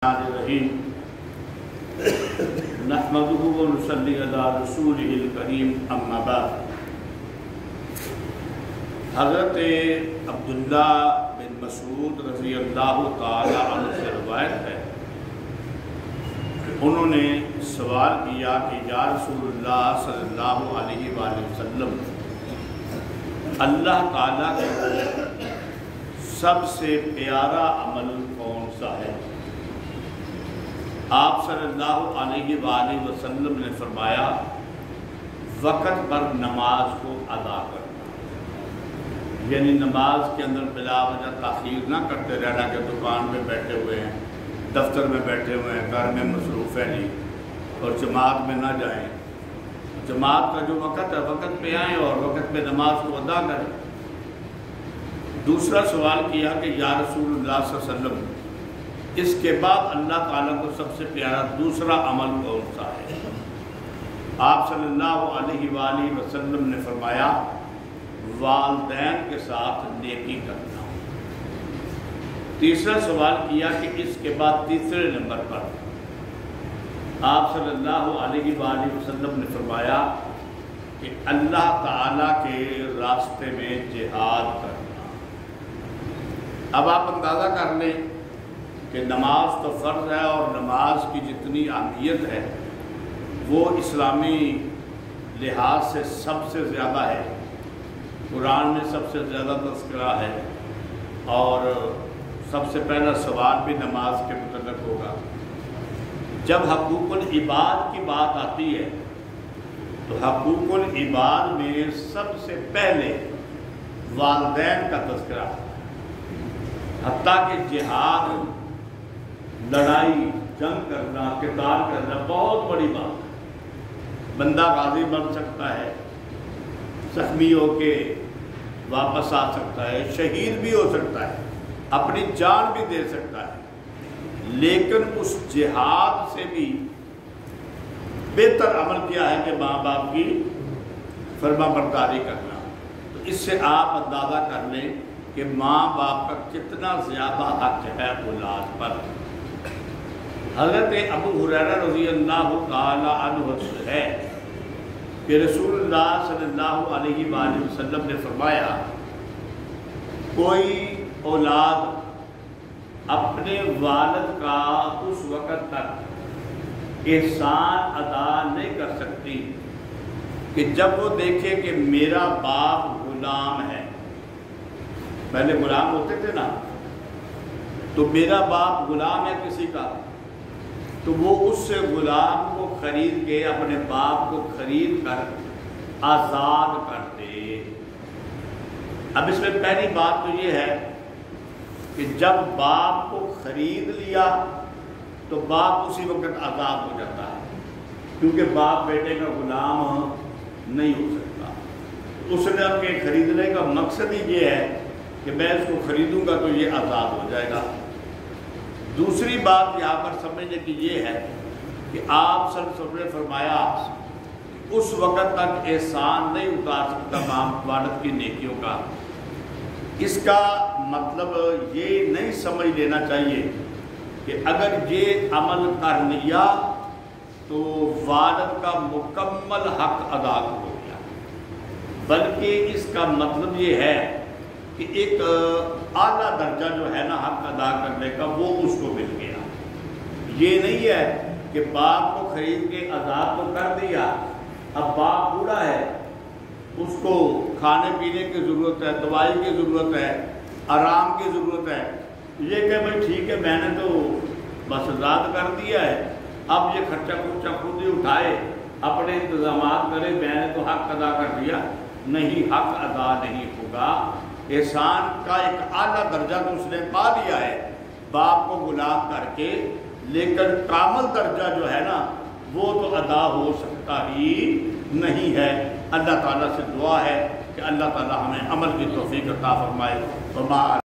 الرحیم نحمدہ و نصلی علی رسولہ الکریم اما بعد۔ حضرت عبداللہ بن مسعود رضی اللہ تعالی عنہ سے روایت ہے، انہوں نے سوال کیا کہ یا رسول اللہ صلی اللہ علیہ وآلہ وسلم، اللہ تعالیٰ کا سب سے پیارا عمل کون سا ہے؟ آپ صلی اللہ علیہ وآلہ وسلم نے فرمایا، وقت پر نماز کو ادا کرنا، یعنی نماز کے اندر بلا وجہ تاخیر نہ کرتے رہنا کہ دکان میں بیٹھے ہوئے ہیں، دفتر میں بیٹھے ہوئے ہیں، گھر میں مصروف ہے نہیں، اور جماعت میں نہ جائیں۔ جماعت کا جو وقت ہے وقت پہ آئیں اور وقت پہ نماز کو ادا کریں۔ دوسرا سوال کیا کہ یا رسول اللہ صلی اللہ علیہ وسلم، اس کے بعد اللہ تعالیٰ کو سب سے پیارا دوسرا عمل کون سا ہے؟ آپ صلی اللہ علیہ وآلہ وسلم نے فرمایا، والدین کے ساتھ نیکی کرنا۔ تیسرا سوال کیا کہ اس کے بعد تیسرے نمبر پر آپ صلی اللہ علیہ وآلہ وسلم نے فرمایا کہ اللہ تعالیٰ کے راستے میں جہاد کرنا۔ اب آپ اندازہ کر لیں کہ نماز تو فرض ہے، اور نماز کی جتنی اہمیت ہے وہ اسلامی لحاظ سے سب سے زیادہ ہے۔ قرآن میں سب سے زیادہ تذکرہ ہے، اور سب سے پہلا سوال بھی نماز کے متعلق ہوگا۔ جب حقوق العباد کی بات آتی ہے تو حقوق العباد میں سب سے پہلے والدین کا تذکرہ ہے، حتیٰ کہ جہاد، لڑائی، جنگ کرنا، قتال کرنا بہت بڑی بات ہے۔ بندہ غازی بن سکتا ہے، زخمی ہو کے واپس آ سکتا ہے، شہید بھی ہو سکتا ہے، اپنی جان بھی دے سکتا ہے، لیکن اس جہاد سے بھی بہتر عمل کیا ہے کہ ماں باپ کی فرما برداری کرنا۔ تو اس سے آپ اندازہ کر لیں کہ ماں باپ کا کتنا زیادہ حق ہے اولاد پر۔ حضرت ابو ہریرہ رضی اللہ تعالی عنہ سے ہے کہ رسول اللہ صلی اللہ علیہ وآلہ وسلم نے فرمایا، کوئی اولاد اپنے والد کا اس وقت تک احسان ادا نہیں کر سکتی کہ جب وہ دیکھے کہ میرا باپ غلام ہے۔ پہلے غلام ہوتے تھے نا، تو میرا باپ غلام ہے کسی کا، تو وہ اس سے غلام کو خرید کے اپنے باپ کو خرید کر آزاد کر دے۔ اب اس میں پہلی بات تو یہ ہے کہ جب باپ کو خرید لیا تو باپ اسی وقت آزاد ہو جاتا ہے، کیونکہ باپ بیٹے کا غلام نہیں ہو سکتا۔ اس نے اپنے خریدنے کا مقصد ہی یہ ہے کہ میں اس کو خریدوں گا تو یہ آزاد ہو جائے گا۔ دوسری بات یہاں پر سمجھنے کی یہ ہے کہ آپ صلی اللہ علیہ وسلم نے فرمایا اس وقت تک احسان نہیں اتار سکتا ماں والد کی نیکیوں کا۔ اس کا مطلب یہ نہیں سمجھ لینا چاہیے کہ اگر یہ عمل کر لیا تو والد کا مکمل حق ادا ہو گیا، بلکہ اس کا مطلب یہ ہے کہ ایک اعلیٰ درجہ جو ہے نا حق ادا کرنے کا وہ اس کو مل گیا۔ یہ نہیں ہے کہ باپ کو خرید کے آزاد تو کر دیا، اب باپ بوڑھا ہے، اس کو کھانے پینے کی ضرورت ہے، دوائی کی ضرورت ہے، آرام کی ضرورت ہے، یہ کہ بھائی ٹھیک ہے میں نے تو بس آزاد کر دیا ہے، اب یہ خرچہ خود ہی اٹھائے، اپنے انتظامات کرے، میں نے تو حق ادا کر دیا۔ نہیں، حق ادا نہیں ہوگا۔ احسان کا ایک اعلیٰ درجہ تو اس نے پا لیا ہے باپ کو غلام کر کے، لیکن کامل درجہ جو ہے نا وہ تو ادا ہو سکتا ہی نہیں ہے۔ اللہ تعالیٰ سے دعا ہے کہ اللہ تعالیٰ ہمیں عمل کی توفیق عطا فرمائے۔